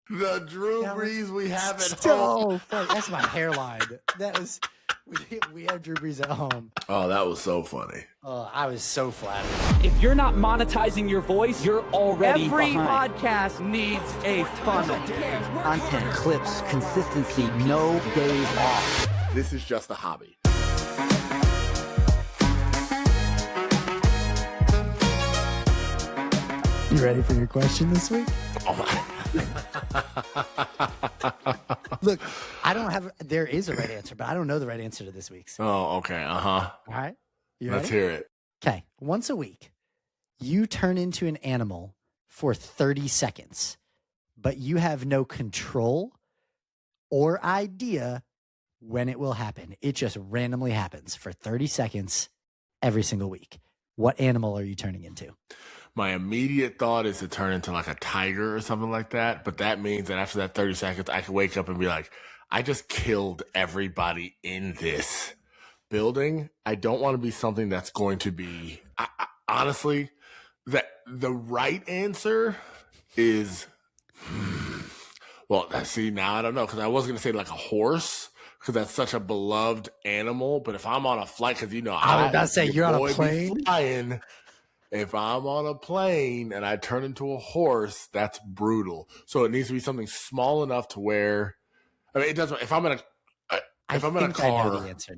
The Drew Brees we have at home. So funny. That's my hairline. That was we have Drew Brees at home. Oh, that was so funny. Oh, I was so flattered. If you're not monetizing your voice, you're already Every behind. podcast needs a funnel. Content, clips, consistency, no days off. This is just a hobby. You ready for your question this week? Look, there is a right answer, but I don't know the right answer to this week's. Oh, okay. All right. You Let's ready? hear it. Okay. Once a week, you turn into an animal for 30 seconds, but you have no control or idea when it will happen. It just randomly happens for 30 seconds every single week. What animal are you turning into? My immediate thought is to turn into like a tiger or something like that. But that means that after that 30 seconds, I can wake up and be like, I just killed everybody in this building. I don't want to be something that's going to be, honestly, that the right answer is, well, see, now I don't know, because I was going to say like a horse, because that's such a beloved animal. But if I'm on a flight, because I was about to say, you're on a plane? Flying, if I'm on a plane and I turn into a horse, that's brutal. So it needs to be something small enough to where, I mean, it doesn't. If I'm in a car,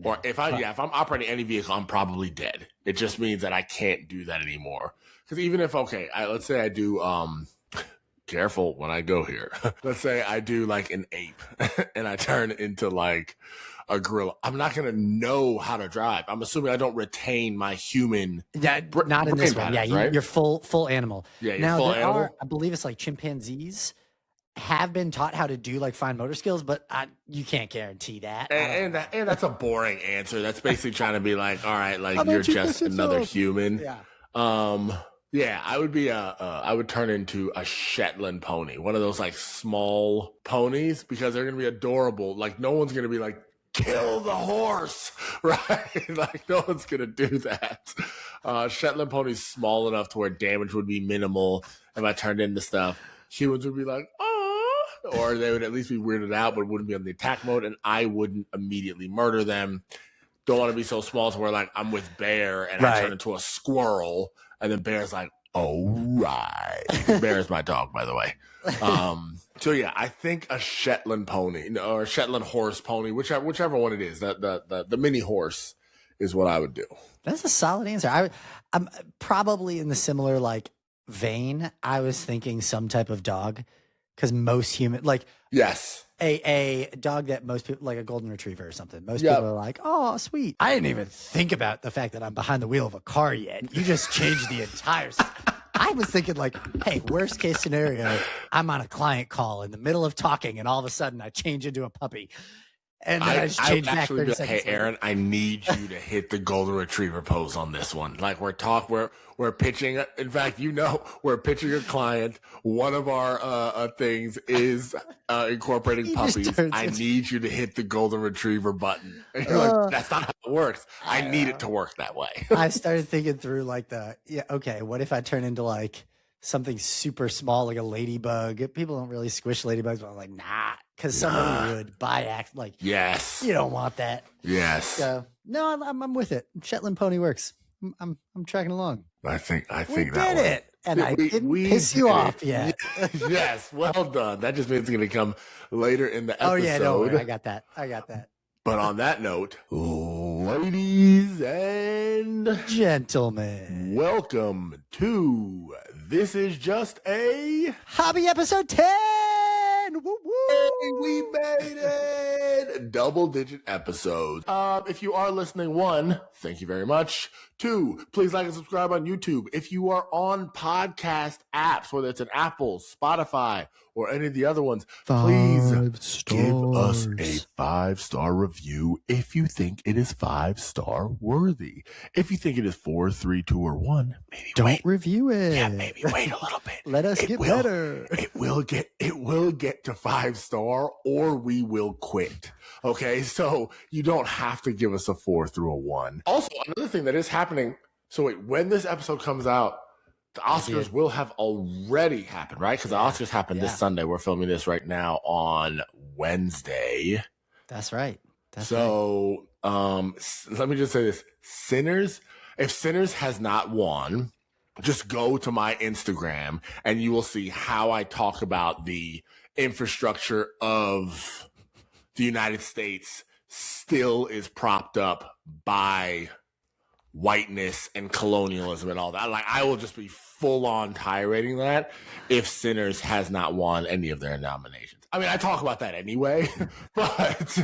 or if I'm operating any vehicle, I'm probably dead. It just means that I can't do that anymore. Because even if let's say I do. Careful when I go here. Let's say I do like an ape, and I turn into like a gorilla. I'm not going to know how to drive. I'm assuming I don't retain my human. Yeah, not in this one. Yeah, right? You're full animal. Yeah, you're now, full animal. I believe it's like chimpanzees have been taught how to do like fine motor skills, but you can't guarantee that. And that's a boring answer. That's basically trying to be like, all right, like you're just another human. Yeah. Yeah, I would be I would turn into a Shetland pony, one of those like small ponies, because they're gonna be adorable. Like no one's gonna be like, kill the horse, right? Like no one's gonna do that. Shetland pony's small enough to where damage would be minimal. If I turned into stuff, humans would be like, oh, or they would at least be weirded out, but wouldn't be on the attack mode, and I wouldn't immediately murder them. Don't want to be so small to where like I'm with Bear and I turn into a squirrel. And then Bear's like, all right. Bear is my dog, by the way. So yeah, I think a Shetland pony or a Shetland horse pony, whichever one it is, the mini horse is what I would do. That's a solid answer. I'm probably in the similar like vein. I was thinking some type of dog, because most human yes. A dog that most people, like a golden retriever or something, most people are like, oh, sweet. I didn't even think about the fact that I'm behind the wheel of a car yet. You just changed the entire I was thinking like, hey, worst case scenario, I'm on a client call in the middle of talking and all of a sudden I change into a puppy. And then I just change back 30 seconds hey, Aaron, I need you to hit the golden retriever pose on this one. Like we're pitching. In fact, we're pitching a client. One of our things is incorporating puppies. I need you to hit the golden retriever button. And you're like, that's not how it works. I need it to work that way. I started thinking through like okay, what if I turn into like something super small, like a ladybug? People don't really squish ladybugs, but I'm like, nah, because somebody would by act like, yes, you don't want that. Yes. So no, I'm with it. Shetland pony works. I'm tracking along. I think we that did it, and I didn't piss you off yet. Yes, well done. That just means it's going to come later in the episode. Oh yeah, don't worry. I got that. But on that note, ladies and gentlemen, welcome to This Is Just a Hobby episode 10. Woo woo! Hey, we made it! Double-digit episodes. If you are listening, 1, thank you very much. 2, please like and subscribe on YouTube. If you are on podcast apps, whether it's an Apple, Spotify, or any of the other ones, please give us a 5-star review if you think it is 5-star worthy. If you think it is 4, 3, 2, or 1, maybe don't review it. Yeah, maybe wait a little bit. Let us get better. It will get to 5-star, or we will quit. Okay, so you don't have to give us a 4 through a 1. Also, another thing that is happening. So wait, when this episode comes out, the Oscars will have already happened, right? Because the Oscars happened this Sunday. We're filming this right now on Wednesday. That's right. So let me just say this. If Sinners has not won, just go to my Instagram and you will see how I talk about the infrastructure of the United States still is propped up by whiteness and colonialism and all that. Like, I will just be full on tirading that if Sinners has not won any of their nominations. I mean, I talk about that anyway, but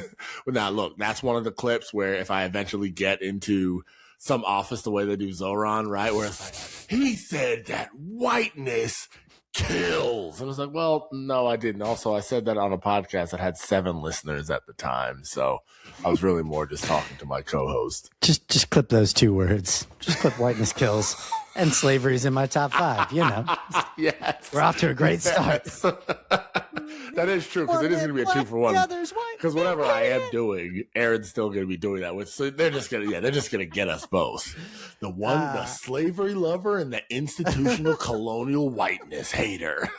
now look, that's one of the clips where if I eventually get into some office the way they do Zoran, right? Where it's like, he said that whiteness kills. I was like, well, no, I didn't. Also, I said that on a podcast that had 7 listeners at the time. So I was really more just talking to my co-host. Just clip those 2 words. Just clip whiteness kills and slavery's in my top 5, you know. Yes. We're off to a great start. That is true, because it is going to be a 2-for-1. Because whatever I am doing, Aaron's still going to be doing that with. So they're just going to get us both. The slavery lover and the institutional colonial whiteness hater.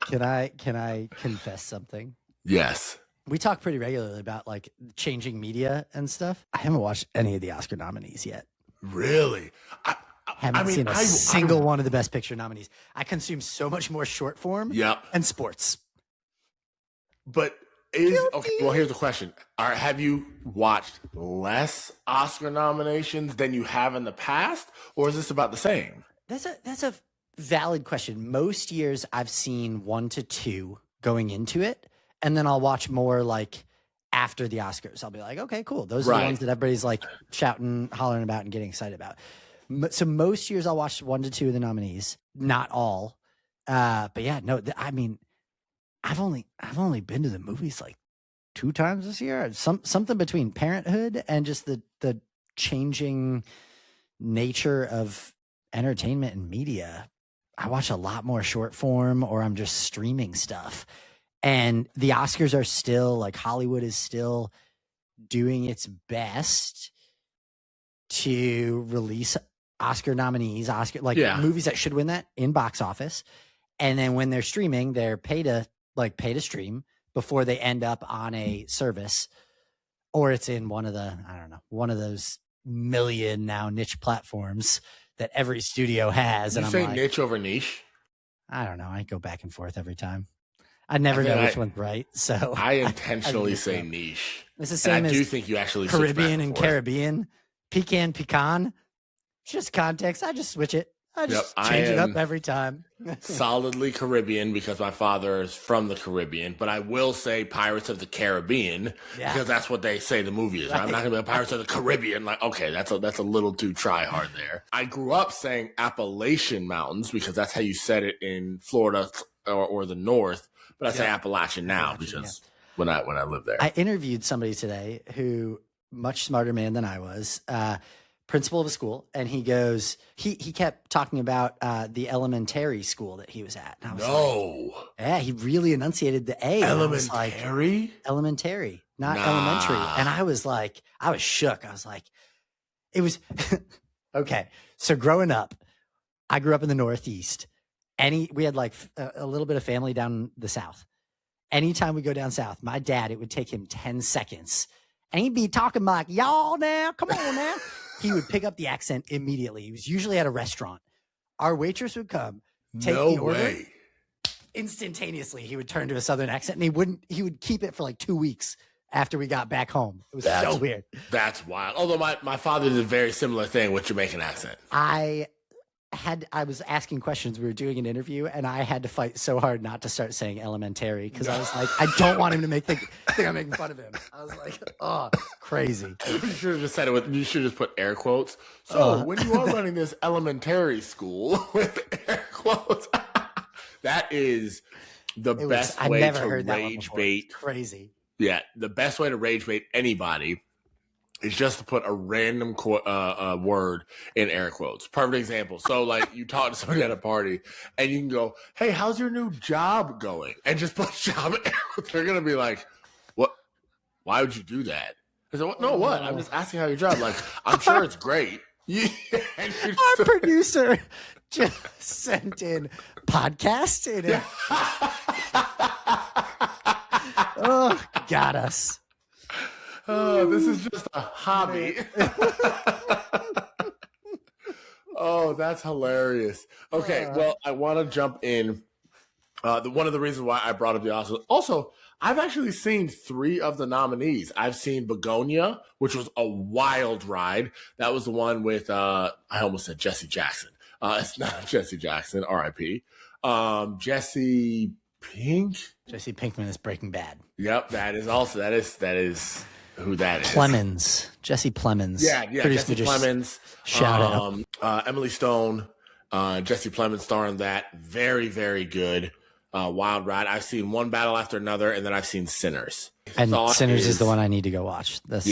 Can I confess something? Yes. We talk pretty regularly about like changing media and stuff. I haven't watched any of the Oscar nominees yet. Really? I haven't seen a single one of the Best Picture nominees. I consume so much more short form and sports. But well, here's the question. Have you watched less Oscar nominations than you have in the past, or is this about the same? That's a valid question. Most years I've seen 1 to 2 going into it, and then I'll watch more like after the Oscars. I'll be like, okay, cool. Those are the ones that everybody's like shouting, hollering about, and getting excited about. So most years I'll watch 1 to 2 of the nominees, not all. But yeah, no, I mean, I've only been to the movies like 2 times this year. Something between Parenthood and just the changing nature of entertainment and media. I watch a lot more short form, or I'm just streaming stuff. And the Oscars are still, like, Hollywood is still doing its best to release Oscar nominees, movies that should win that in box office. And then when they're streaming, they're pay to stream before they end up on a service, or it's in one of those million now niche platforms that every studio has. You say niche over niche? I don't know. I go back and forth every time. I never know which one's right. So I intentionally say niche. It's the same as I do think you actually Caribbean and Caribbean. Pecan. Just context. I just switch it. I just change it up every time. Solidly Caribbean because my father is from the Caribbean, but I will say Pirates of the Caribbean because that's what they say the movie is. Right? I'm not going to be Pirates of the Caribbean. Like, okay, that's a little too try hard there. I grew up saying Appalachian Mountains because that's how you said it in Florida or the North, but I say Appalachian now because when I lived there. I interviewed somebody today who, much smarter man than I was, principal of a school, and he goes, he kept talking about the elementary school that he was at. And I was like, yeah, he really enunciated the A. Elementary? Elementary, not elementary. And I was shook. I was like, it was, okay. So growing up, I grew up in the Northeast. We had like a little bit of family down the South. Anytime we go down South, my dad, it would take him 10 seconds. And he'd be talking like, y'all now, come on now. He would pick up the accent immediately. He was usually at a restaurant. Our waitress would come, take the order. Instantaneously, he would turn to a Southern accent, and he would keep it for like 2 weeks after we got back home. It was so weird. That's wild. Although my father did a very similar thing with Jamaican accent. I was asking questions. We were doing an interview, and I had to fight so hard not to start saying elementary because I was like, I don't want him to think I'm making fun of him. I was like, oh, crazy. You should have just said it you should just put air quotes. So when you are running this elementary school with air quotes, that is the best way to rage bait. Crazy. Yeah, the best way to rage bait anybody is just to put a random word in air quotes. Perfect example. So, like, you talk to somebody at a party, and you can go, hey, how's your new job going? And just put job in air quotes. They're going to be like, what? Why would you do that? I said, no, what? I'm just asking how your job. Like, I'm sure it's great. Our producer just sent in podcast. Oh, got us. Oh, this is just a hobby. Oh, that's hilarious. Okay, well, I want to jump in. One of the reasons why I brought up the Oscars. Also, I've actually seen 3 of the nominees. I've seen Begonia, which was a wild ride. That was the one with, I almost said Jesse Jackson. It's not Jesse Jackson, R.I.P. Jesse Pink. Jesse Pinkman is Breaking Bad. Yep, that is who that is. Plemons. Jesse Plemons. Yeah, Jesse Plemons. Shout out. Emily Stone, Jesse Plemons starring that. Very, very good. Wild ride. I've seen One Battle After Another, and then I've seen Sinners. And Sinners is the one I need to go watch. That's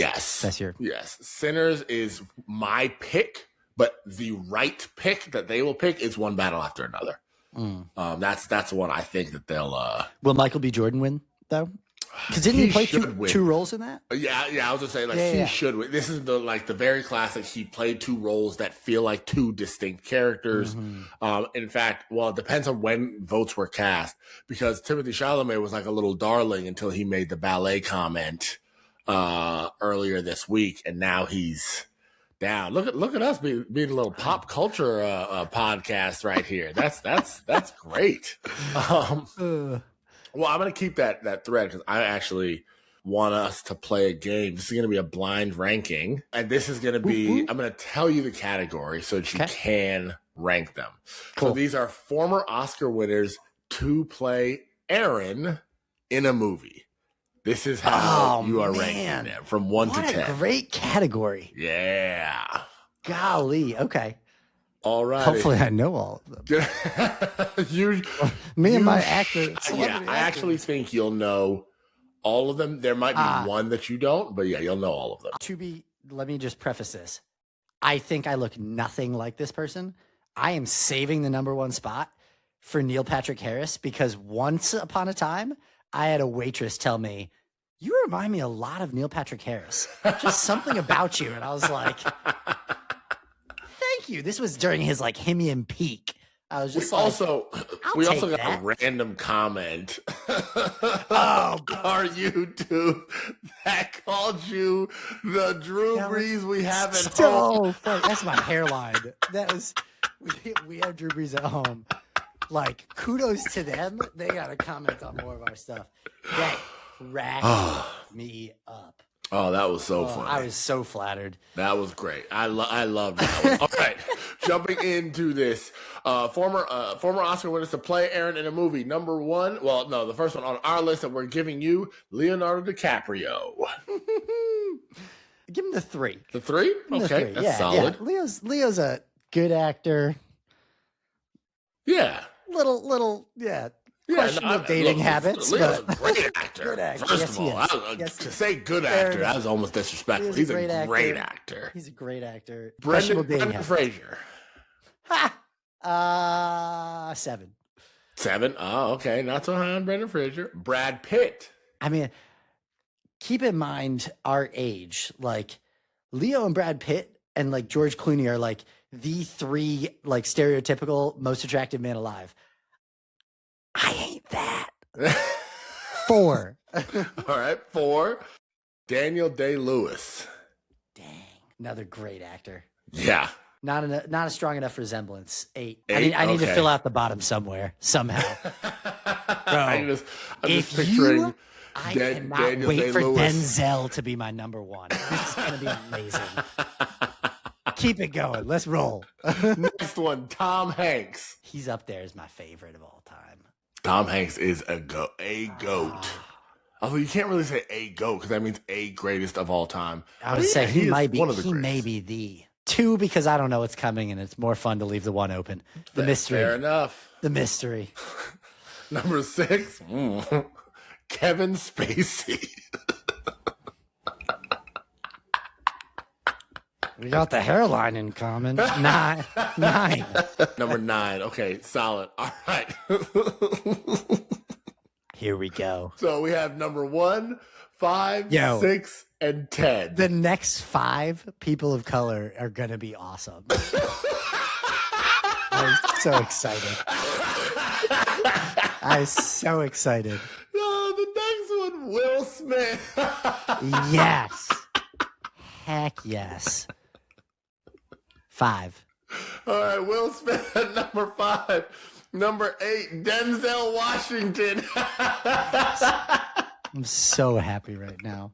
your. Yes. Sinners is my pick, but the right pick that they will pick is One Battle After Another. That's the one I think that they'll. Will Michael B. Jordan win though? Because didn't he play two roles in that? Yeah. I was just saying, he should win. This is the very classic. He played 2 roles that feel like 2 distinct characters. In fact, well, it depends on when votes were cast, because Timothée Chalamet was like a little darling until he made the ballet comment earlier this week, and now he's down. Look at us being a little pop culture podcast right here. That's great. Well, I'm going to keep that thread because I actually want us to play a game. This is going to be a blind ranking, and this is going to be, I'm going to tell you the category so that you can rank them. Cool. So these are former Oscar winners to play Aaron in a movie. This is how you are ranking them from 1 to 10. What a great category. Yeah. Golly. Okay. All right. Hopefully I know all of them. Me and my actor. Yeah, I actually think you'll know all of them. There might be one that you don't, but yeah, you'll know all of them. Let me just preface this. I think I look nothing like this person. I am saving the number 1 spot for Neil Patrick Harris because once upon a time, I had a waitress tell me, "You remind me a lot of Neil Patrick Harris. Just something about you." And I was like, thank you. This was during his Himian peak. I was just we also got a random comment on our YouTube that called you the Drew Brees we have at home. Funny. That's my hairline. That is, we have Drew Brees at home. Kudos to them. They got to comment on more of our stuff. That cracked me up. Oh, that was so funny. I was so flattered. That was great. I love that one. All right. Jumping into this. Former Oscar winners to play Aaron in a movie. Number 1. Well, no, the first one on our list that we're giving you, Leonardo DiCaprio. Give him the 3. The 3? Okay. That's solid. Yeah. Leo's a good actor. Yeah. Little, questionable dating habits. Leo's a great actor. Good actor. First of all, to say good actor, that was almost disrespectful. He's a great actor. He's a great actor. Brendan Fraser. Ha! 7. 7? Oh, okay. Not so high on Brendan Fraser. Brad Pitt. I mean, keep in mind our age. Leo and Brad Pitt and George Clooney are the 3 stereotypical most attractive men alive. I ain't that. 4. All right, 4. Daniel Day-Lewis. Dang, another great actor. Yeah. Not a strong enough resemblance. 8. I need to fill out the bottom somehow. Bro, I cannot Daniel wait for Day-Lewis. Denzel to be my number 1. This is going to be amazing. Keep it going. Let's roll. Next one, Tom Hanks. He's up there as my favorite of all time. Tom Hanks is a goat. Although you can't really say a goat because that means a greatest of all time. I would say he may be the 2 because I don't know what's coming and it's more fun to leave the 1 open. The mystery. Fair enough. The mystery. Number 6, Kevin Spacey. We got the hairline in common. 9. Number 9. Okay, solid. All right. Here we go. So we have number 1, 5, 6, and 10. The next 5 people of color are going to be awesome. I'm so excited. I'm so excited. No, the next one, Will Smith. Yes. Heck yes. 5. All right, Will Smith at number 5. Number 8, Denzel Washington. I'm so happy right now.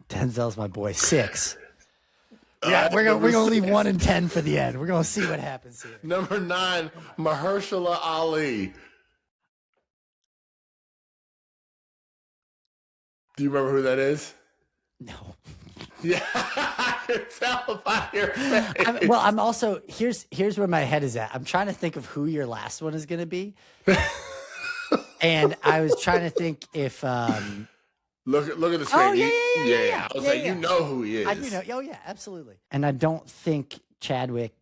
Denzel's my boy. 6. Yeah, we're gonna leave 1 and 10 for the end. We're gonna see what happens here. Number 9, Mahershala Ali. Do you remember who that is? No. Yeah, I can tell by your face. I'm also here's where my head is at. I'm trying to think of who your last one is gonna be, and I was trying to think if Look at the screen. Oh yeah. I was like, you know who he is. I do know. Oh yeah, absolutely. And I don't think Chadwick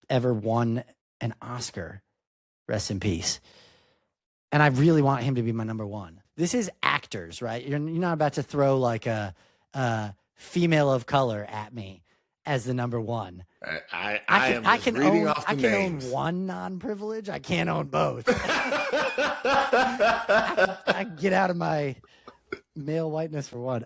ever won an Oscar. Rest in peace. And I really want him to be my number 1. This is actors, right? You're not about to throw like a female of color at me as the number 1. I can own one non-privilege. I can't own both. I get out of my male whiteness for 1.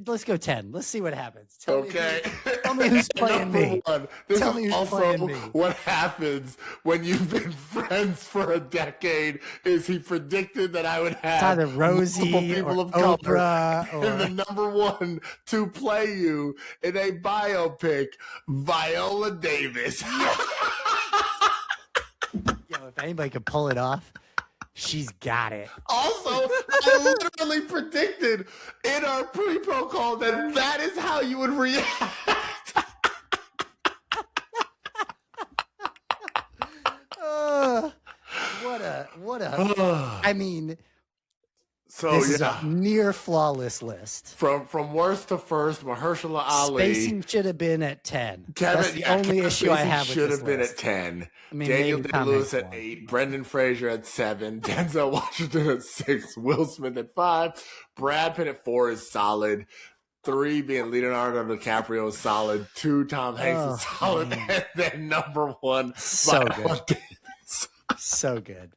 Let's go 10. Let's see what happens. Tell me who's playing me. Tell me who's playing me. What happens when you've been friends for a decade is he predicted that I would have either Rosie people or of color Oprah or and the number 1 to play you in a biopic, Viola Davis. Yo, if anybody could pull it off, she's got it. Also, I literally predicted in our pre-pro call that is how you would react. What a I mean, so this is a near flawless list. From worst to first, Mahershala Ali. Spacing should have been at 10. That's the only issue I have with should this have been list. at 10. I mean, Daniel maybe Day-Lewis Tom at Hanks 8. Brendan Fraser at 7. Denzel Washington at 6. Will Smith at 5. Brad Pitt at 4 is solid. 3 being Leonardo DiCaprio is solid. 2 Tom Hanks is solid. Man. And then number 1 So Viola good. Davis. So good.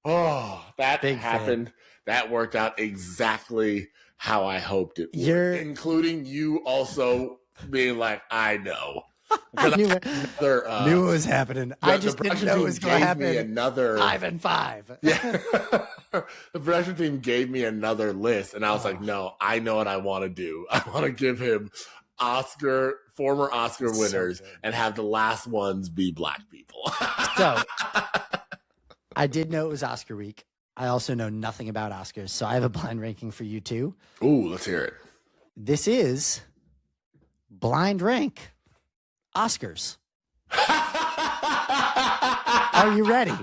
Oh, that Big happened. fan. That worked out exactly how I hoped it would. Including you also being like, I know. I knew it. Knew it was happening. I just didn't know it was going to happen. 5 and 5. Yeah. The production team gave me another list, and I was like, no, I know what I want to do. I want to give him former Oscar winners and have the last ones be black people. So I did know it was Oscar week. I also know nothing about Oscars, so I have a blind ranking for you too. Ooh, let's hear it. This is blind rank Oscars. Are you ready?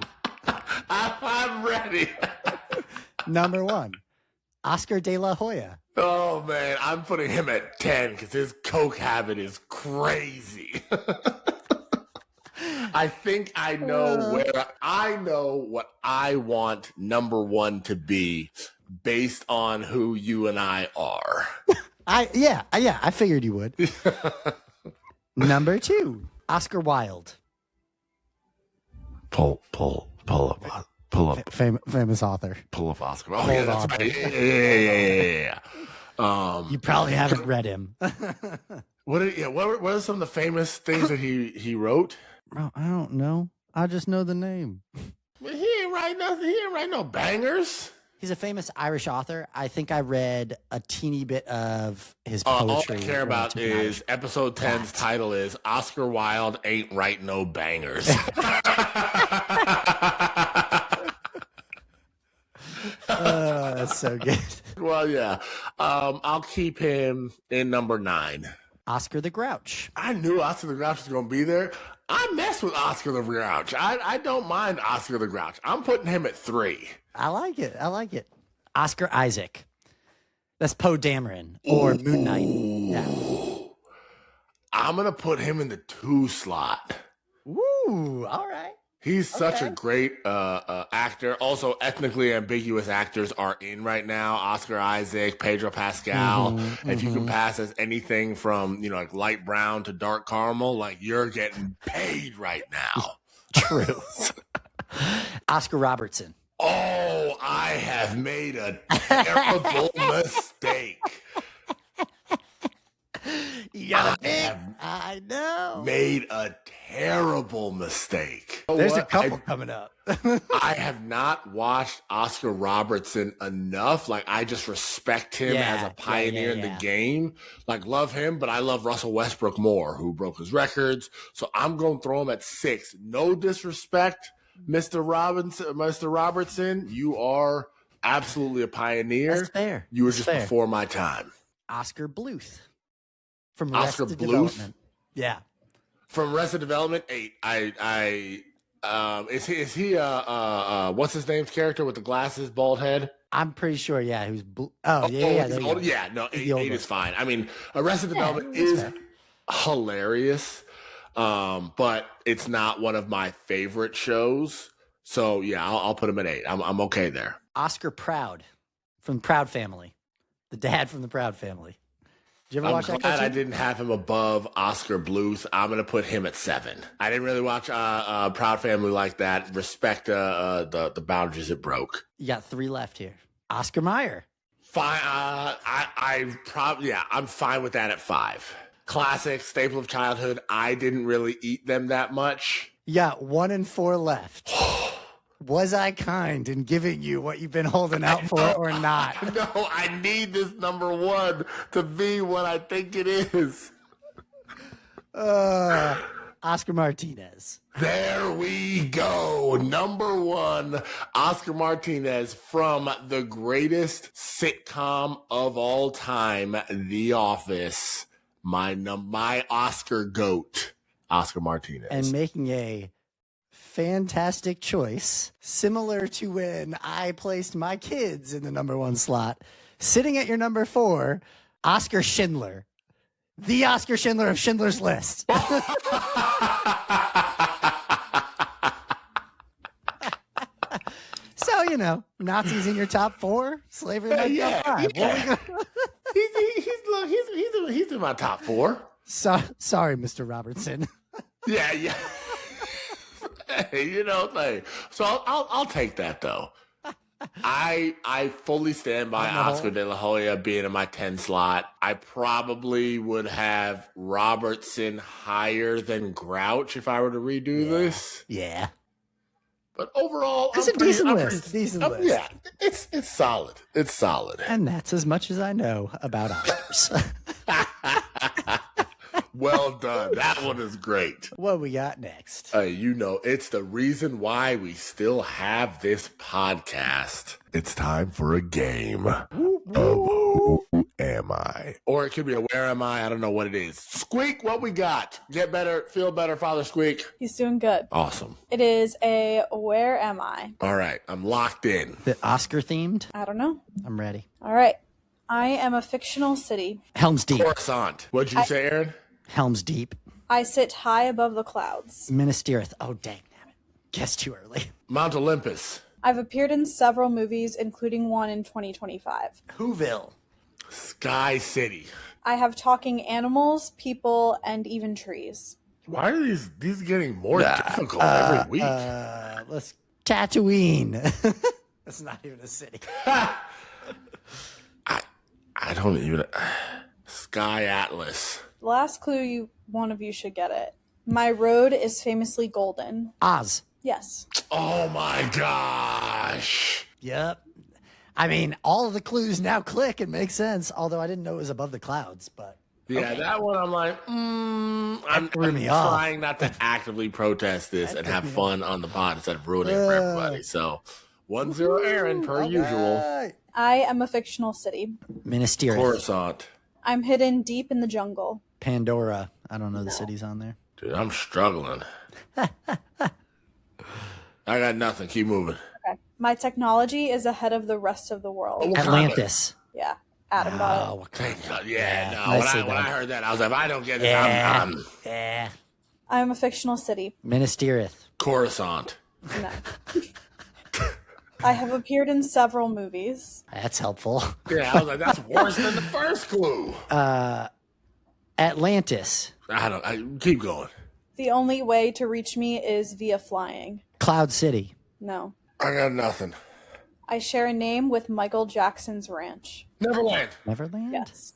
I'm ready. Number 1, Oscar De La Hoya. Oh man, I'm putting him at 10 because his coke habit is crazy. I think I know what I want number 1 to be based on who you and I are. I figured you would. Number 2, Oscar Wilde. Pull up. Famous author. Pull up Oscar. Oh, yeah, that's right. Yeah. You probably haven't read him. What are some of the famous things that he wrote? Bro, I don't know. I just know the name. Well, he ain't write nothing. He ain't write no bangers. He's a famous Irish author. I think I read a teeny bit of his poetry. All I care about is episode 10's title is Oscar Wilde Ain't Write No Bangers. That's so good. Well, yeah. I'll keep him in number 9. Oscar the Grouch. I knew Oscar the Grouch was going to be there. I mess with Oscar the Grouch. I don't mind Oscar the Grouch. I'm putting him at 3. I like it. Oscar Isaac. That's Poe Dameron or Moon Knight. Yeah. I'm going to put him in the 2 slot. Ooh, all right. He's such a great actor. Also, ethnically ambiguous actors are in right now. Oscar Isaac, Pedro Pascal. If you can pass as anything from, like light brown to dark caramel, like you're getting paid right now. True. Oscar Robertson. Oh, I have made a terrible mistake. You got a pick. I know. Made a terrible mistake. There's a couple coming up. I have not watched Oscar Robertson enough. Like, I just respect him as a pioneer in the game. Like, love him, but I love Russell Westbrook more, who broke his records. So I'm going to throw him at 6. No disrespect, Mr. Robertson. You are absolutely a pioneer. That's fair. You were just before my time. Oscar Bluth. From Oscar Arrested Bluth? Development. Yeah. From Arrested Development 8. Is he what's his name's character with the glasses, bald head? I'm pretty sure, yeah. He was No, 8 is fine. I mean, Arrested Development is hilarious, but it's not one of my favorite shows. So yeah, I'll put him at 8. I'm okay there. Oscar Proud from Proud Family, the dad from the Proud Family. Did you ever watch that glad cartoon? I didn't have him above Oscar Bluth. I'm going to put him at 7. I didn't really watch Proud Family like that. Respect the boundaries it broke. You got 3 left here. Oscar Mayer. Fine. I'm fine with that at 5. Classic, staple of childhood. I didn't really eat them that much. You got 1 and 4 left. Was I kind in giving you what you've been holding out for or not? No, I need this number 1 to be what I think it is. Oscar Martinez. There we go. Number 1, Oscar Martinez from the greatest sitcom of all time, The Office. My Oscar goat, Oscar Martinez. And making a fantastic choice, similar to when I placed my kids in the number 1 slot. Sitting at your number 4, Oscar Schindler. The Oscar Schindler of Schindler's List. So, Nazis in your top 4, slavery in your top 5. Yeah. He's in my top 4. Sorry, Mr. Robertson. Yeah. Hey, so I'll take that though. I fully stand by Oscar De La Hoya being in my 10 slot. I probably would have Robertson higher than Grouch if I were to redo this. Yeah. But overall, it's a decent list. Yeah, it's solid. It's solid. And that's as much as I know about Oscars. Well done. That one is great. What we got next? It's the reason why we still have this podcast. It's time for a game of Who Am I? Or it could be a Where Am I? I don't know what it is. Squeak, what we got? Get better, feel better, Father Squeak. He's doing good. Awesome. It is a Where Am I? All right, I'm locked in. The Oscar themed? I don't know. I'm ready. All right. I am a fictional city. Helm's Deep. Coruscant. What'd you say, Aaron? Helm's Deep. I sit high above the clouds. Minas Tirith. Oh, dang, damn it. Guessed too early. Mount Olympus. I've appeared in several movies, including one in 2025. Whoville. Sky City. I have talking animals, people, and even trees. Why are these getting more difficult every week? Let's Tatooine. That's not even a city. I don't even... Sky Atlas. The last clue, one of you should get it. My road is famously golden. Oz. Yes. Oh my gosh. Yep. I mean, all of the clues now click and make sense, although I didn't know it was above the clouds, but... Yeah, that one I'm like, I'm trying not to actively protest this and have fun on the pod instead of ruining it for everybody. So 1-0 Aaron per usual. I am a fictional city. Minas Tirith. Coruscant. I'm hidden deep in the jungle. Pandora. I don't know the cities on there. Dude, I'm struggling. I got nothing. Keep moving. Okay. My technology is ahead of the rest of the world. Atlantis. Yeah. Adam got it. Thank God. Yeah, no. When I heard that, I was like, if I don't get it, Yeah. I'm I am a fictional city. Minas Tirith. Coruscant. No. I have appeared in several movies. That's helpful. Yeah, I was like, that's worse than the first clue. Atlantis. Keep going. The only way to reach me is via flying. Cloud City. No. I got nothing. I share a name with Michael Jackson's ranch. Neverland. Neverland? Yes.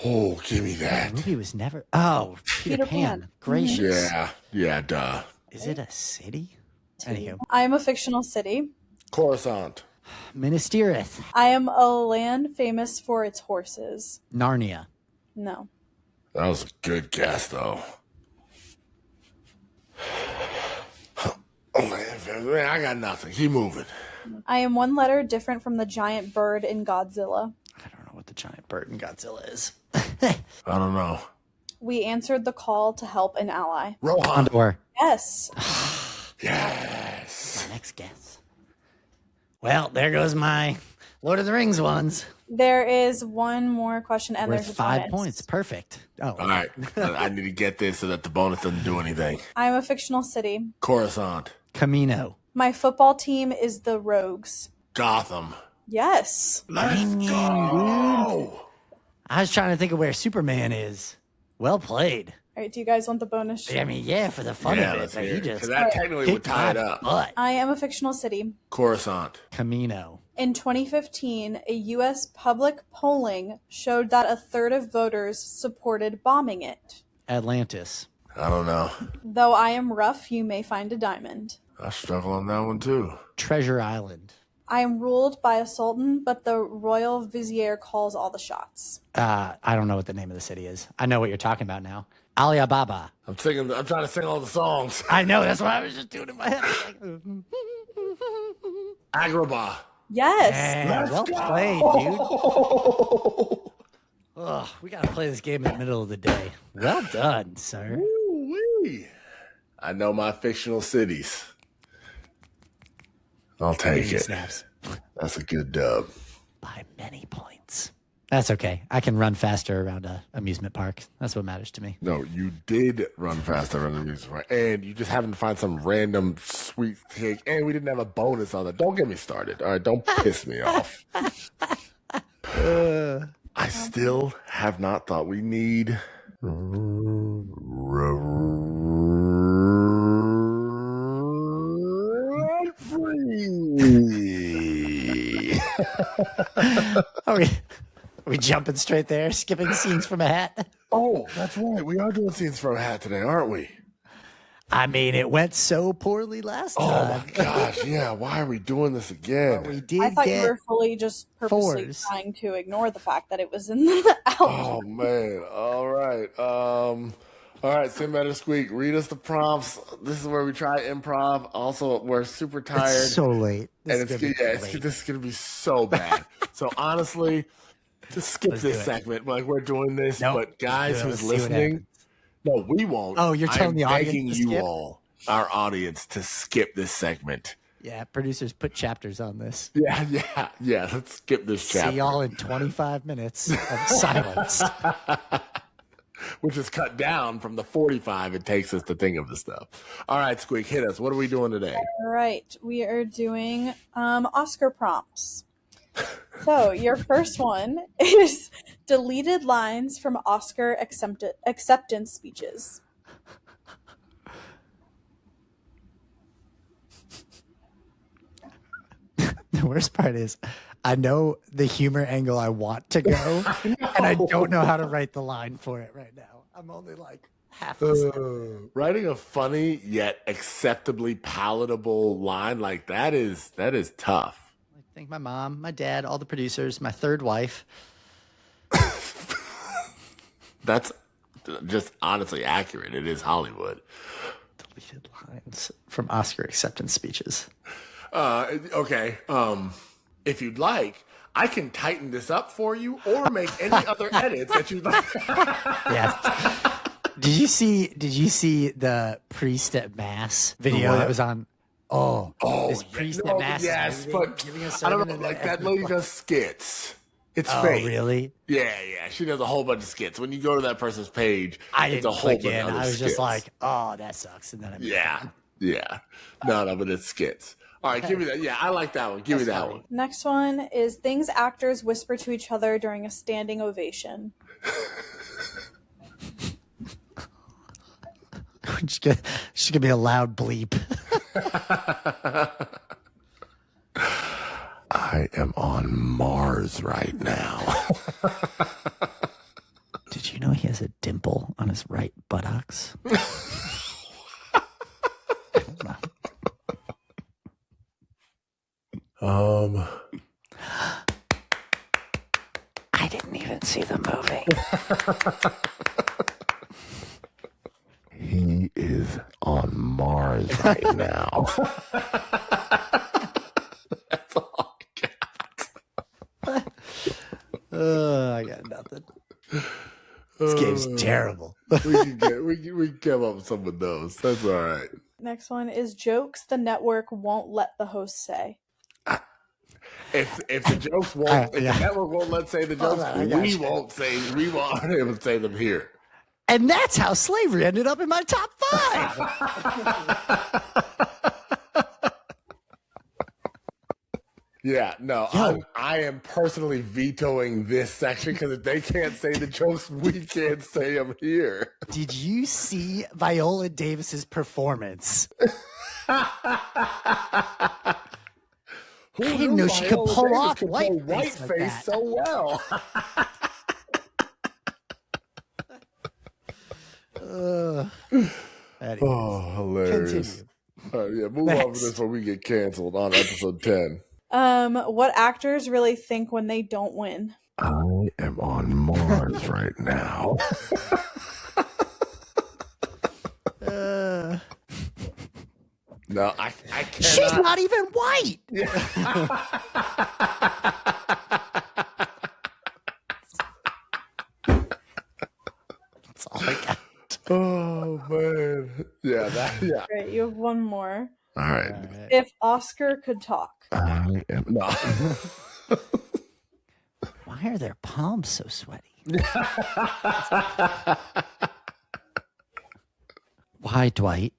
Oh, give me The that. movie was never. Oh, Peter Pan. Gracious. Yeah, duh. Is it a city? Anywho. I am a fictional city. Coruscant. Minas Tirith. I am a land famous for its horses. Narnia. No. That was a good guess, though. Oh, man, I got nothing. Keep moving. I am one letter different from the giant bird in Godzilla. I don't know what the giant bird in Godzilla is. I don't know. We answered the call to help an ally. Rohan. Condor. Yes. Yes. My next guess. Well, there goes my Lord of the Rings ones. There is one more question, and Worth there's a 5 bonus. points. Perfect. Oh, All right. I need to get this so that the bonus doesn't do anything. I am a fictional city. Coruscant. Camino. My football team is the Rogues. Gotham. Yes. Let's go. I was trying to think of where Superman is. Well played. All right, do you guys want the bonus? I mean, yeah, for the fun Yeah, of it. let's But hear he it. just Because that technically would kicked tie it my up. butt. I am a fictional city. Coruscant. Camino. In 2015, a U.S. public polling showed that a third of voters supported bombing it. Atlantis. I don't know. Though I am rough, you may find a diamond. I struggle on that one, too. Treasure Island. I am ruled by a sultan, but the royal vizier calls all the shots. I don't know what the name of the city is. I know what you're talking about now. Alibaba. I'm trying to sing all the songs. I know. That's what I was just doing in my head. Agrabah. Yes. Yeah, well played, dude. Ugh, we got to play this game in the middle of the day. Well done, sir. Woo-wee. I know my fictional cities. I'll take Baby it. snaps. That's a good dub. By many points. That's okay. I can run faster around a amusement park. That's what matters to me. No, you did run faster on the music part, and you just happened to find some random sweet cake, and we didn't have a bonus on it. Don't get me started. All right, don't piss me off. I still have not thought we need. Free. Are we jumping straight there? Skipping scenes from a hat? Oh, that's right. We are doing scenes from a hat today, aren't we? I mean, it went so poorly last Oh time. my gosh, yeah. Why are we doing this again? We did I thought you get were fully just purposely fours. trying to ignore the fact that it was in the album. Oh man. All right. All right, Cinematic Squeak, read us the prompts. This is where we try improv. Also, we're super tired. It's so late. This and is gonna be late. this is gonna be so bad. So honestly, just skip Let's this do it. segment. Like we're doing this, Nope. but guys Let's who's see what listening, no, we won't. Oh, you're telling the audience begging to you skip? all, our audience, to skip this segment. Yeah, producers put chapters on this. Yeah. Let's skip this chapter. See y'all in 25 minutes of silence. Which is cut down from the 45 it takes us to think of the stuff. All right, Squeak, hit us. What are we doing today? All right, we are doing Oscar prompts. So your first one is deleted lines from Oscar acceptance speeches. The worst part is I know the humor angle I want to go, and I don't know how to write the line for it right now. I'm only like half a step. Writing a funny yet acceptably palatable line like that is tough. I thank my mom, my dad, all the producers, my third wife. That's just honestly accurate. It is Hollywood. Deleted lines from Oscar acceptance speeches. Okay. If you'd like, I can tighten this up for you or make any other edits that you'd like. Yeah. Did you see the priest at mass video that was on? Oh, this priest at mass. Yes, but giving a I don't know. sermon Like and that lady does skits. It's Oh, fake. really? Yeah. She does a whole bunch of skits. When you go to that person's page, I it's didn't a whole click bunch in. of other I was just skits. like, oh, that sucks. And then I moved on. Yeah. No, but it's skits. All right, give me that. Yeah, I like that one. Give me that one. Next one is things actors whisper to each other during a standing ovation. She's gonna be a loud bleep. I am on Mars right now. Did you know he has a dimple on his right buttocks? I didn't even see the movie. He is on Mars right now. That's all I got. I got nothing. This game's terrible. we can come up with some of those. That's all right. Next one is jokes the network won't let the host say. If the jokes won't, if the network won't let say the jokes, we won't able to say them here. And that's how slavery ended up in my top 5. Yeah, no, I am personally vetoing this section because if they can't say the jokes, we can't say them here. Did you see Viola Davis's performance? I didn't know she could pull off whiteface so well. Hilarious. Continue. Move on from this before we get canceled on episode 10. What actors really think when they don't win? I am on Mars right now. No, I cannot. She's not even white. That's all I got. Oh man. Yeah. Great, you have one more. All right. If Oscar could talk. I am not. Why are their palms so sweaty? Why, Dwight?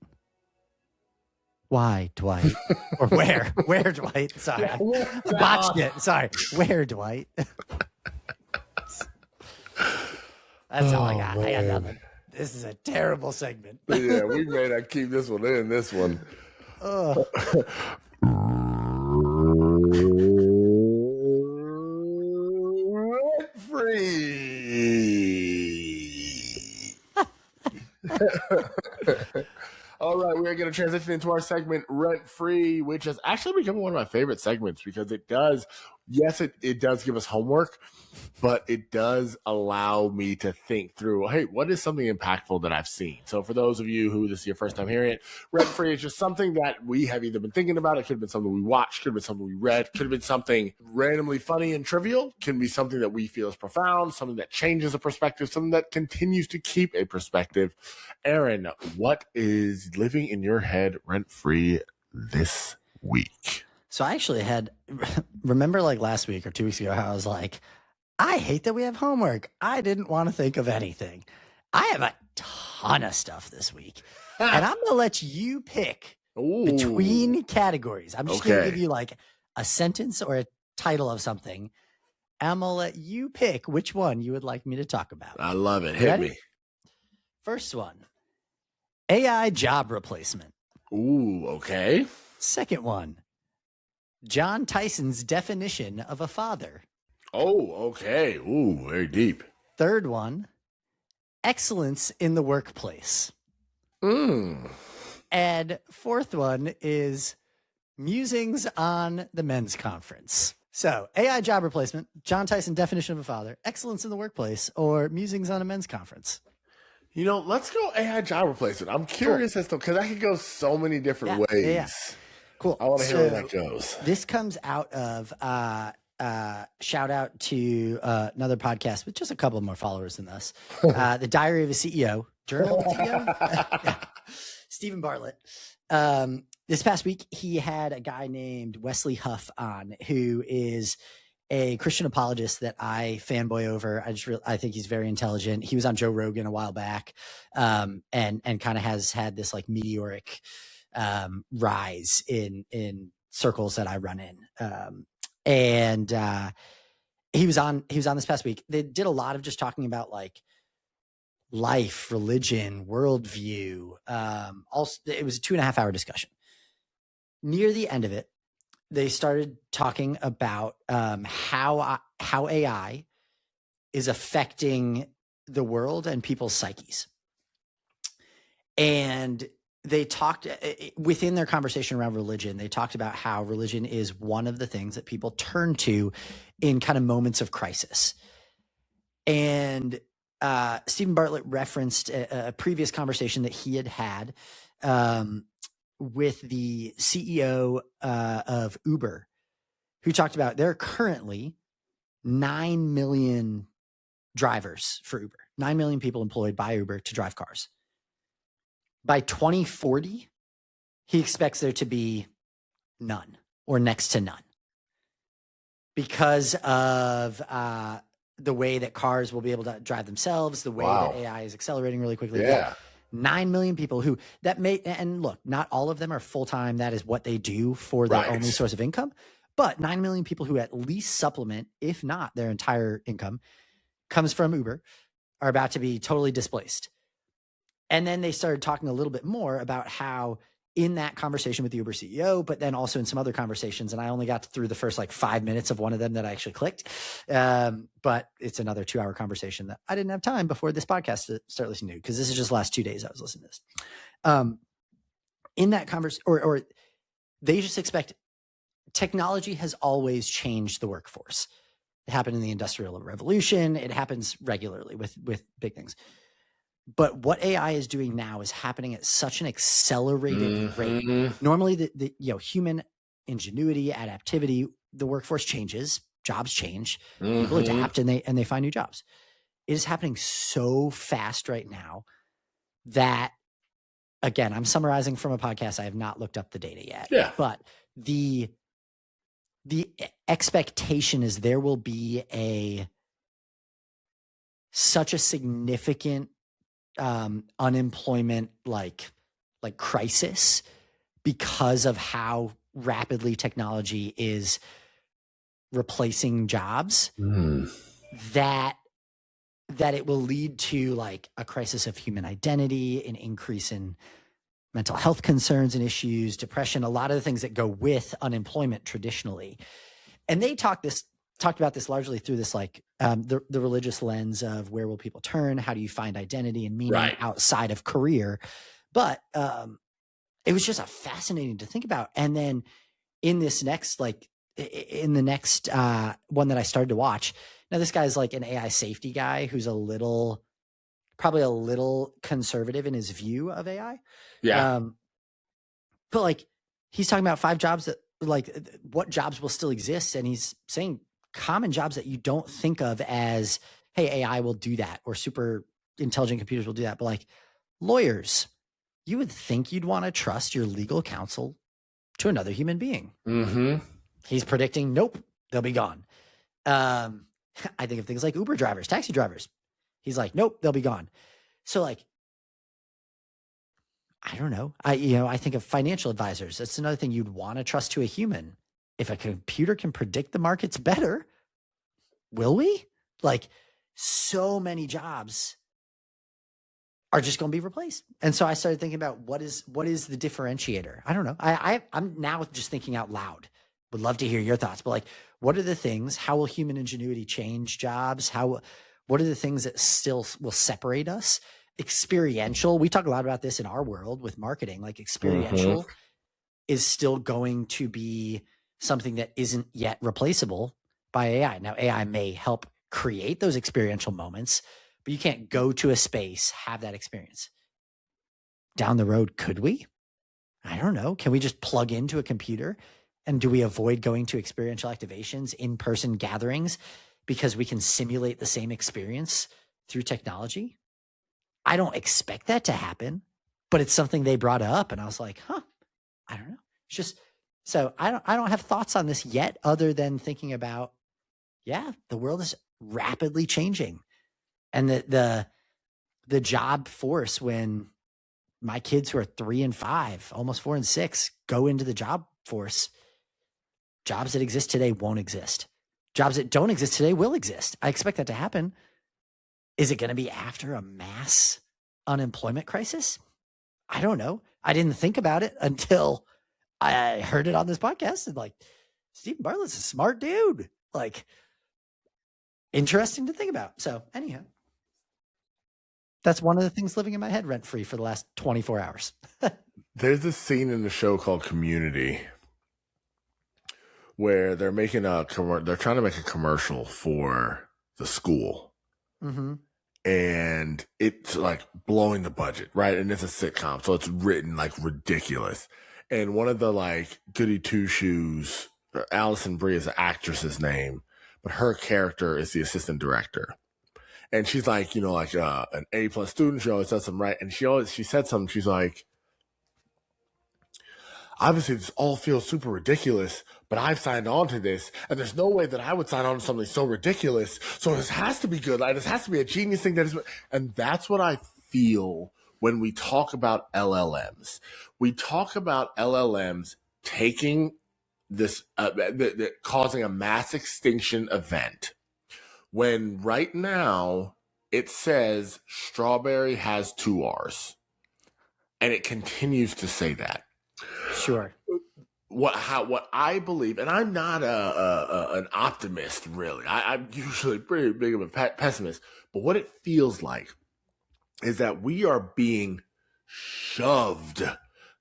Why, Dwight? Or where? Where, Dwight? Sorry. Botched it. Sorry. Where, Dwight? That's all I got. I got nothing. This is a terrible segment. Yeah, we may not keep this one in, this one. Free. All right, we're going to transition into our segment Rent Free, which has actually become one of my favorite segments because it does, it does give us homework, but it does allow me to think through, hey, what is something impactful that I've seen? So for those of you who this is your first time hearing it, Rent Free is just something that we have either been thinking about. It could have been something we watched, could have been something we read, could have been something randomly funny and trivial, can be something that we feel is profound, something that changes a perspective, something that continues to keep a perspective. Aaron, what is living in your head rent free this week? So I actually had, remember like last week or 2 weeks ago, how I was like, I hate that we have homework. I didn't want to think of anything. I have a ton of stuff this week. And I'm going to let you pick between categories. I'm just going to give you like a sentence or a title of something. I'm going to let you pick which one you would like me to talk about. I love it. Hit me. First one, AI job replacement. Ooh, okay. Second one, John Tyson's definition of a father. Oh, okay. Ooh, very deep. Third one, excellence in the workplace. And fourth one is musings on the men's conference. So AI job replacement, John Tyson definition of a father, excellence in the workplace, or musings on a men's conference. You know, let's go AI job replacement. I'm curious as to, because I could go so many different ways. Yeah. Cool. I want to hear where that goes. This comes out of shout out to another podcast with just a couple more followers than us. The Diary of a CEO, Journal of a CEO. Stephen Bartlett. This past week, he had a guy named Wesley Huff on, who is a Christian apologist that I fanboy over. I think he's very intelligent. He was on Joe Rogan a while back, and kind of has had this like meteoric rise in circles that I run in. And he was on this past week. They did a lot of just talking about like life, religion, worldview. Also, it was a 2.5 hour discussion. Near the end of it, they started talking about how AI is affecting the world and people's psyches. And they talked within their conversation around religion. They talked about how religion is one of the things that people turn to in kind of moments of crisis. And Stephen Bartlett referenced a previous conversation that he had with the CEO of Uber, who talked about there are currently 9 million drivers for Uber, 9 million people employed by Uber to drive cars. By 2040, he expects there to be none or next to none because of the way that cars will be able to drive themselves, the way that AI is accelerating really quickly. Yeah. 9 million people who that may, and look, not all of them are full-time. That is what they do for their only source of income. But 9 million people who at least supplement, if not their entire income, comes from Uber, are about to be totally displaced. And then they started talking a little bit more about how in that conversation with the Uber CEO, but then also in some other conversations, and I only got through the first like 5 minutes of one of them that I actually clicked. But it's another 2-hour conversation that I didn't have time before this podcast to start listening to, because this is just the last 2 days I was listening to this. In that conversation, or they just expect technology has always changed the workforce. It happened in the Industrial Revolution. It happens regularly with big things. But what AI is doing now is happening at such an accelerated rate. Normally, the human ingenuity, adaptivity, the workforce changes, jobs change, people adapt, and they find new jobs. It is happening so fast right now that, again, I'm summarizing from a podcast. I have not looked up the data yet. Yeah. But the expectation is there will be such a significant unemployment like crisis because of how rapidly technology is replacing jobs that it will lead to like a crisis of human identity, an increase in mental health concerns and issues, depression, a lot of the things that go with unemployment traditionally. And they talked about this largely through this like the religious lens of where will people turn, how do you find identity and meaning outside of career. But it was just a fascinating to think about. And then in this next one that I started to watch, now this guy's like an AI safety guy who's probably a little conservative in his view of AI. Yeah. But like he's talking about 5 jobs that like what jobs will still exist, and he's saying common jobs that you don't think of as, hey, AI will do that or super intelligent computers will do that. But like lawyers, you would think you'd want to trust your legal counsel to another human being. He's predicting, nope, they'll be gone. I think of things like Uber drivers, taxi drivers. He's like, nope, they'll be gone. So like, I don't know. I think of financial advisors. That's another thing you'd want to trust to a human. If a computer can predict the markets better, will we? Like so many jobs are just going to be replaced. And so I started thinking about what is the differentiator? I don't know. I'm now just thinking out loud. Would love to hear your thoughts, but like, what are the things? How will human ingenuity change jobs? What are the things that still will separate us? Experiential. We talk a lot about this in our world with marketing. Like experiential is still going to be something that isn't yet replaceable by AI. Now, AI may help create those experiential moments, but you can't go to a space, have that experience. Down the road, could we? I don't know. Can we just plug into a computer? And do we avoid going to experiential activations, in-person gatherings, because we can simulate the same experience through technology? I don't expect that to happen, but it's something they brought up. And I was like, I don't know. It's just, so I don't have thoughts on this yet, other than thinking about, the world is rapidly changing. And the job force, when my kids who are 3 and 5, almost 4 and 6, go into the job force. Jobs that exist today won't exist. Jobs that don't exist today will exist. I expect that to happen. Is it going to be after a mass unemployment crisis? I don't know. I didn't think about it until I heard it on this podcast, and like, Stephen Bartlett's a smart dude. Like, interesting to think about. So anyhow, that's one of the things living in my head rent free for the last 24 hours. There's this scene in the show called Community where they're making they're trying to make a commercial for the school. Mm-hmm. And it's like blowing the budget, right? And it's a sitcom, so it's written like ridiculous. And one of the like goody two shoes, Alison Brie is the actress's name, but her character is the assistant director. And she's like, like an A+ student. She always does something right. And she said something. She's like, obviously this all feels super ridiculous, but I've signed on to this, and there's no way that I would sign on to something so ridiculous. So this has to be good. Like, this has to be a genius thing. And that's what I feel when we talk about LLMs. We talk about LLMs taking this, causing a mass extinction event, when right now it says strawberry has 2 R's, and it continues to say that. Sure. What I believe, and I'm not an optimist, really. I'm usually pretty big of a pessimist. But what it feels like is that we are being shoved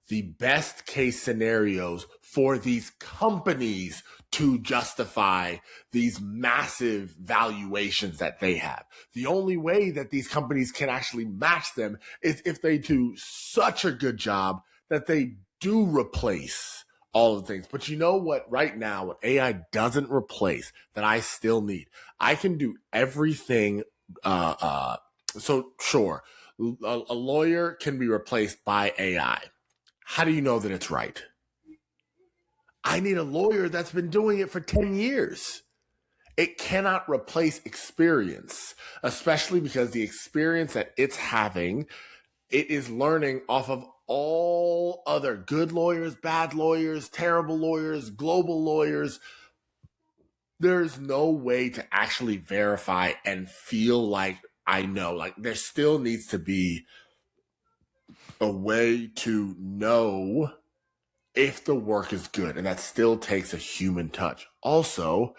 the best case scenarios for these companies to justify these massive valuations that they have. The only way that these companies can actually match them is if they do such a good job that they do replace all of the things. But you know what? Right now, what AI doesn't replace that I still need, I can do everything. So sure, a lawyer can be replaced by AI. How do you know that it's right? I need a lawyer that's been doing it for 10 years. It cannot replace experience, especially because the experience that it's having, it is learning off of all other good lawyers, bad lawyers, terrible lawyers, global lawyers. There's no way to actually verify and feel like I know. Like, there still needs to be a way to know if the work is good, and that still takes a human touch. Also,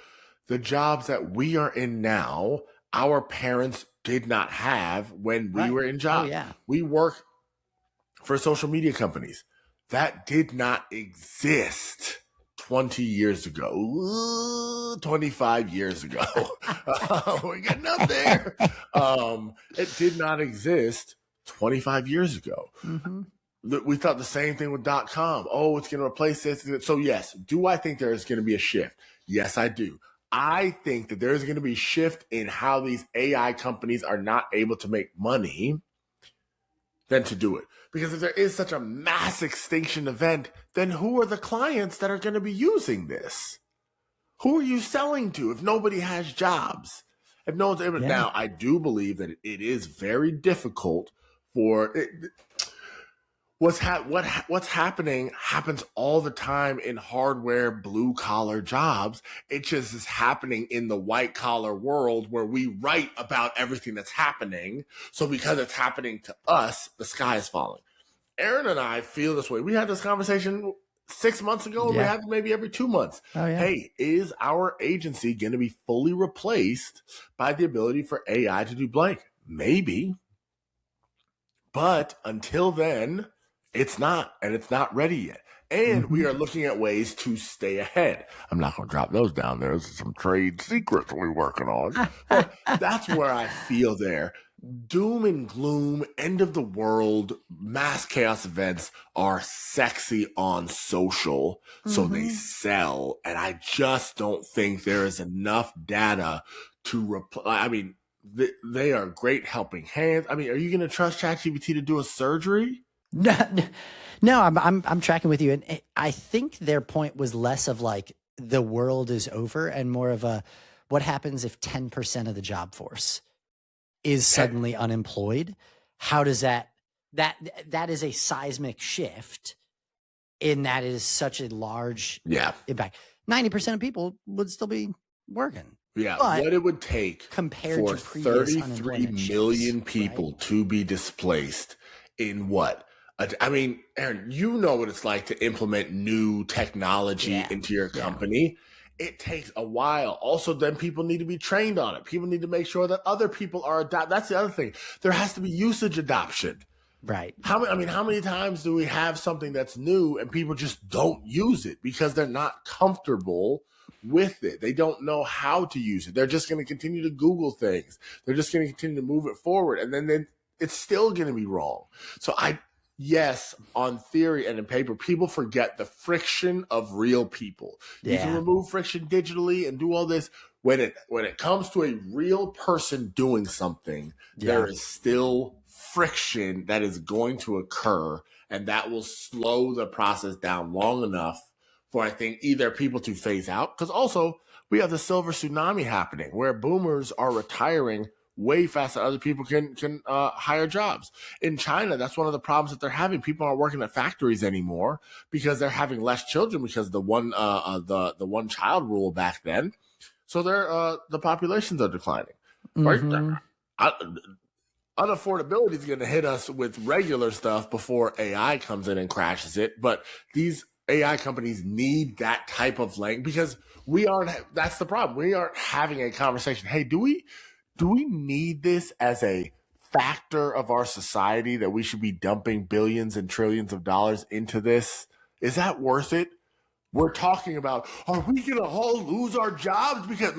the jobs that we are in now, our parents did not have when we were in jobs. Oh, yeah. We work for social media companies. That did not exist 20 years ago, 25 years ago. We're getting up there. It did not exist 25 years ago. Mm-hmm. We thought the same thing with .com. Oh, it's going to replace this. So yes, do I think there is going to be a shift? Yes, I do. I think that there's going to be a shift in how these AI companies are not able to make money than to do it. Because if there is such a mass extinction event, then who are the clients that are going to be using this? Who are you selling to if nobody has jobs? If no one's able to. Now, I do believe that it is very difficult for it. What's happening happens all the time in hardware, blue collar jobs. It just is happening in the white collar world where we write about everything that's happening. So because it's happening to us, the sky is falling. Aaron and I feel this way. We had this conversation 6 months ago, and we have it maybe every 2 months. Oh, yeah. Hey, is our agency going to be fully replaced by the ability for AI to do blank? Maybe. But until then, it's not, and it's not ready yet. And we are looking at ways to stay ahead. I'm not going to drop those down there. There's some trade secrets we're working on. But that's where I feel there. Doom and gloom, end of the world, mass chaos events are sexy on social, so they sell. And I just don't think there is enough data to reply. I mean, they are great helping hands. I mean, are you going to trust ChatGPT to do a surgery? No, I'm tracking with you, and I think their point was less of like the world is over and more of a what happens if 10% of the job force is suddenly unemployed? How does that that is a seismic shift, in that is such a large impact. 90% of people would still be working. Yeah, but what it would take compared for to previous 33 million shifts, people right? to be displaced in what? I mean, Aaron, you know what it's like to implement new technology into your company. It takes a while. Also, then people need to be trained on it. People need to make sure that other people are adopted. That's the other thing. There has to be usage adoption. Right. How many times do we have something that's new and people just don't use it because they're not comfortable with it? They don't know how to use it. They're just going to continue to Google things. They're just going to continue to move it forward. And then it's still going to be wrong. So yes, on theory and in paper, people forget the friction of real people. You can remove friction digitally and do all this. When it comes to a real person doing something, there is still friction that is going to occur, and that will slow the process down long enough for, I think, either people to phase out, because also we have the silver tsunami happening where boomers are retiring way faster than other people can hire jobs. In China, that's one of the problems that they're having. People aren't working at factories anymore because they're having less children because the one child rule back then. So the populations are declining. Mm-hmm. Right? Unaffordability is going to hit us with regular stuff before AI comes in and crashes it. But these AI companies need that type of language because that's the problem. We aren't having a conversation. Hey, do we need this as a factor of our society that we should be dumping billions and trillions of dollars into this? Is that worth it? We're talking about, are we going to all lose our jobs? Because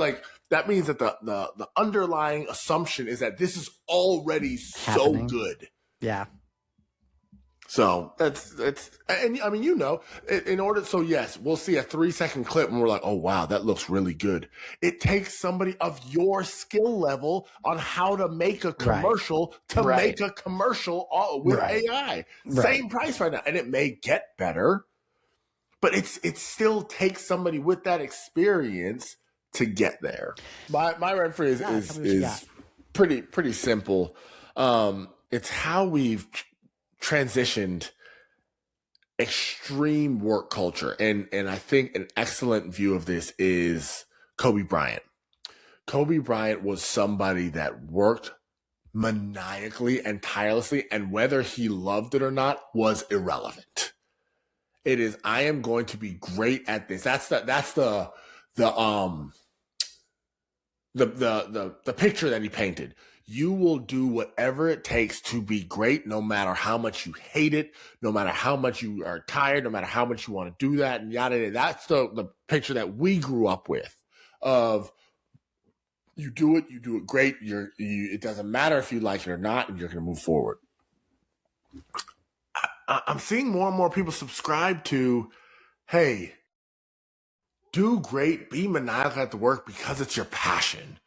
that means that the underlying assumption is that this is already so good. Yeah. So and I mean, yes, we'll see a 3-second clip and we're like, oh, wow, that looks really good. It takes somebody of your skill level on how to make a commercial make a commercial with AI. Same price right now. And it may get better, but it still takes somebody with that experience to get there. My reference is pretty simple. It's how we've transitioned extreme work culture. And I think an excellent view of this is Kobe Bryant. Kobe Bryant was somebody that worked maniacally and tirelessly, and whether he loved it or not was irrelevant. It is, I am going to be great at this. That's the picture that he painted. You will do whatever it takes to be great, no matter how much you hate it, no matter how much you are tired, no matter how much you want to do that, and yada yada. That's the picture that we grew up with. Of you do it great. It doesn't matter if you like it or not, and you're going to move forward. I'm seeing more and more people subscribe to, hey, do great, be maniacal at the work because it's your passion,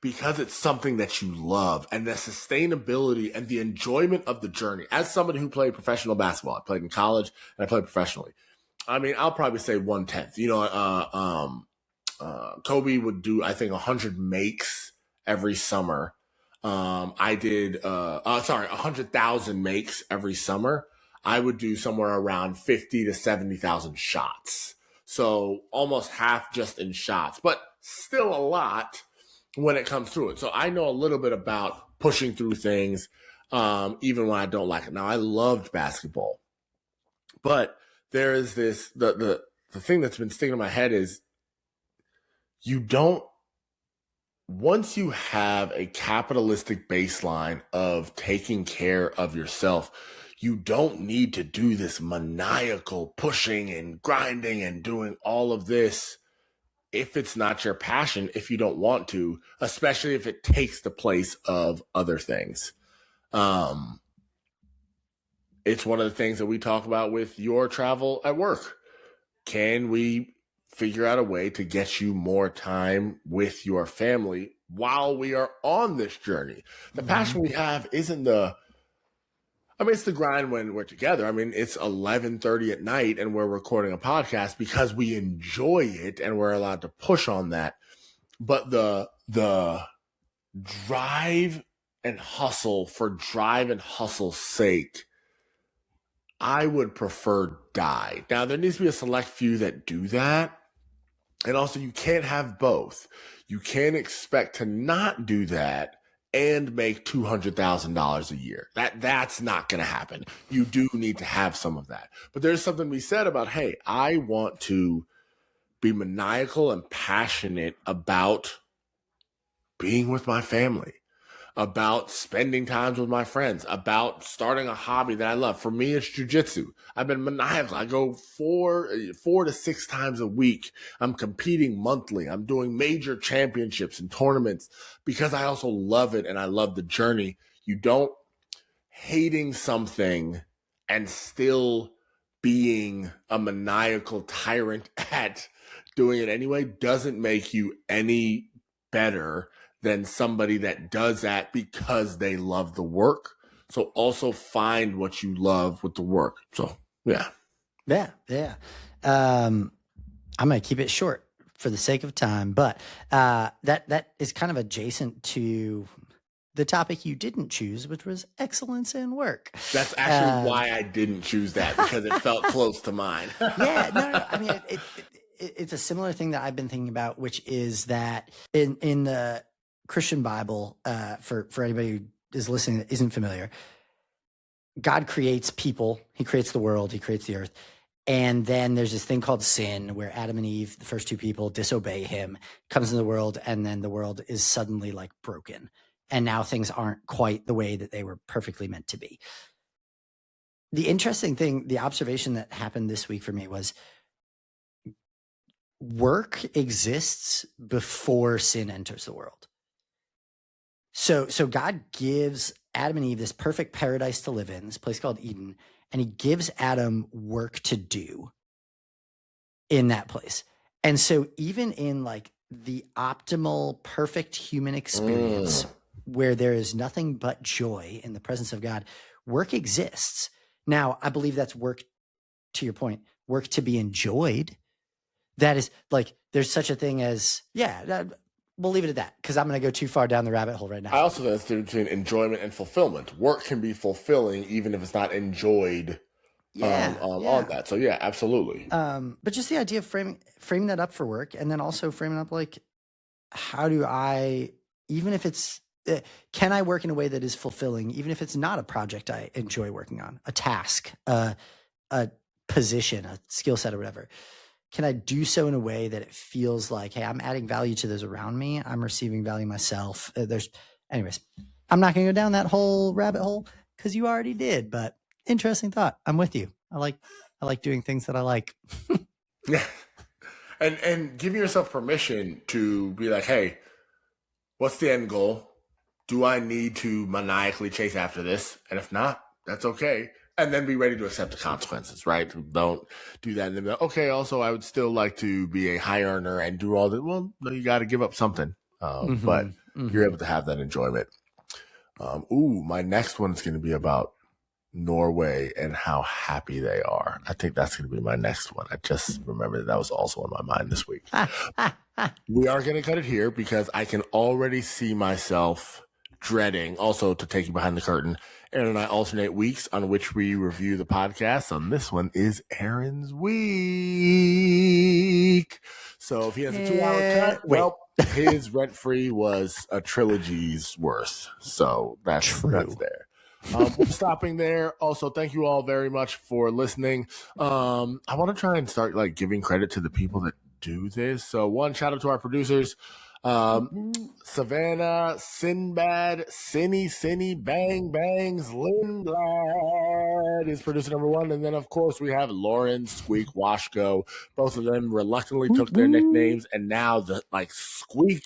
because it's something that you love, and the sustainability and the enjoyment of the journey. As somebody who played professional basketball, I played in college and I played professionally. I mean, I'll probably say 1/10. Kobe would do, I think, 100 makes every summer. I did, 100,000 makes every summer. I would do somewhere around 50 to 70,000 shots. So almost half just in shots, but still a lot when it comes through it. So I know a little bit about pushing through things, even when I don't like it. Now, I loved basketball, but there is this, the thing that's been sticking in my head is once you have a capitalistic baseline of taking care of yourself, you don't need to do this maniacal pushing and grinding and doing all of this if it's not your passion, if you don't want to, especially if it takes the place of other things. It's one of the things that we talk about with your travel at work. Can we figure out a way to get you more time with your family while we are on this journey? The passion we have isn't it's the grind when we're together. I mean, it's 11:30 at night and we're recording a podcast because we enjoy it and we're allowed to push on that. But the drive and hustle for drive and hustle's sake I would prefer die. Now, there needs to be a select few that do that. And also, you can't have both. You can't expect to not do that and make $200,000 a year. That's not going to happen. You do need to have some of that. But there's something we said about, hey, I want to be maniacal and passionate about being with my family, about spending time with my friends, about starting a hobby that I love. For me, it's jujitsu. I've been maniacal. I go 4 to 6 times a week. I'm competing monthly. I'm doing major championships and tournaments because I also love it and I love the journey. You don't hating something and still being a maniacal tyrant at doing it anyway doesn't make you any better than somebody that does that because they love the work. So also find what you love with the work. So yeah. I'm going to keep it short for the sake of time, but that is kind of adjacent to the topic you didn't choose, which was excellence in work. That's actually why I didn't choose that, because it felt close to mine. Yeah, no. I mean, it's a similar thing that I've been thinking about, which is that in the Christian Bible, for anybody who is listening that isn't familiar, God creates people. He creates the world. He creates the earth. And then there's this thing called sin, where Adam and Eve, the first two people, disobey him, comes in the world, and then the world is suddenly like broken. And now things aren't quite the way that they were perfectly meant to be. The interesting thing, the observation that happened this week for me was work exists before sin enters the world. So God gives Adam and Eve this perfect paradise to live in, this place called Eden, and he gives Adam work to do in that place. And so even in like the optimal, perfect human experience where there is nothing but joy in the presence of God, work exists. Now, I believe that's work, to your point, work to be enjoyed. That is like, there's such a thing as, we'll leave it at that because I'm going to go too far down the rabbit hole right now. I also think it's between enjoyment and fulfillment. Work can be fulfilling even if it's not enjoyed on that. So yeah, absolutely. But just the idea of framing that up for work, and then also framing up like, how do I, even if it's, can I work in a way that is fulfilling, even if it's not a project I enjoy working on, a task, a position, a skill set, or whatever? Can I do so in a way that it feels like, hey, I'm adding value to those around me. I'm receiving value myself. Anyways, I'm not going to go down that whole rabbit hole because you already did, but interesting thought. I'm with you. I like doing things that I like. Yeah. And giving yourself permission to be like, hey, what's the end goal? Do I need to maniacally chase after this? And if not, that's okay. And then be ready to accept the consequences, right? Don't do that and then be like, okay, also, I would still like to be a high earner and do all that. Well, you got to give up something. But you're able to have that enjoyment. My next one's going to be about Norway and how happy they are. I think that's going to be my next one. I just remembered that was also on my mind this week. We are going to cut it here because I can already see myself dreading, also to take you behind the curtain. Aaron and I alternate weeks on which we review the podcast. On this one is Aaron's week. So if he has a 2-hour cut, his rent-free was a trilogy's worth. So that's there. We're stopping there. Also, thank you all very much for listening. I want to try and start like giving credit to the people that do this. So one, shout out to our producers. Savannah, Sinbad, Cinny, Bang Bangs, Lindblad is producer number 1, and then of course we have Lauren, Squeak, Washko. Both of them reluctantly took their nicknames, and now the Squeak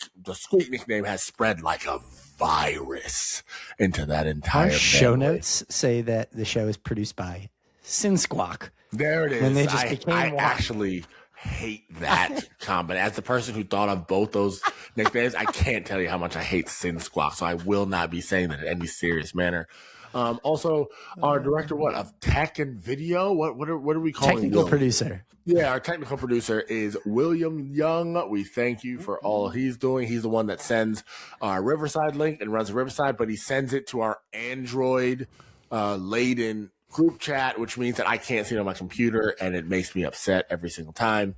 nickname has spread like a virus into that entire Our show family. notes say that the show is produced by Sin Squawk. There it is. When they just became I one. actually hate that comment. As the person who thought of both those nicknames, I can't tell you how much I hate Sin Squawk, so I will not be saying that in any serious manner. Also, our director, of tech and video? What are we calling Technical producer. Yeah, our technical producer is William Young. We thank you for all he's doing. He's the one that sends our Riverside link and runs Riverside, but he sends it to our Android laden group chat, which means that I can't see it on my computer, and it makes me upset every single time.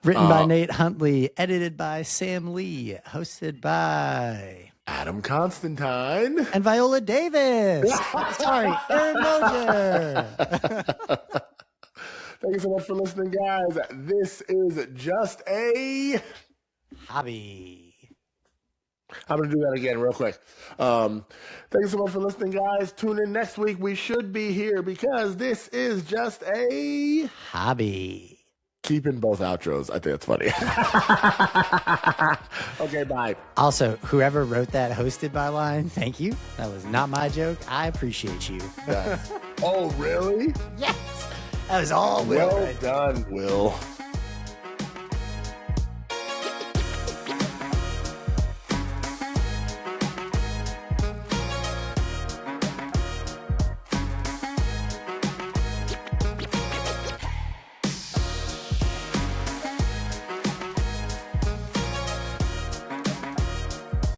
Written by Nate Huntley, edited by Sam Lee, hosted by Adam Constantine and Viola Davis. Sorry, Aaron Moser. Thank you so much for listening, guys. This is just a hobby. I'm going to do that again real quick. Thank you so much for listening, guys. Tune in next week. We should be here because this is just a hobby. Keep in both outros. I think that's funny. Okay, bye. Also, whoever wrote that hosted by line, thank you. That was not my joke. I appreciate you. Oh, really? Yes. That was all Will. Well done, Will.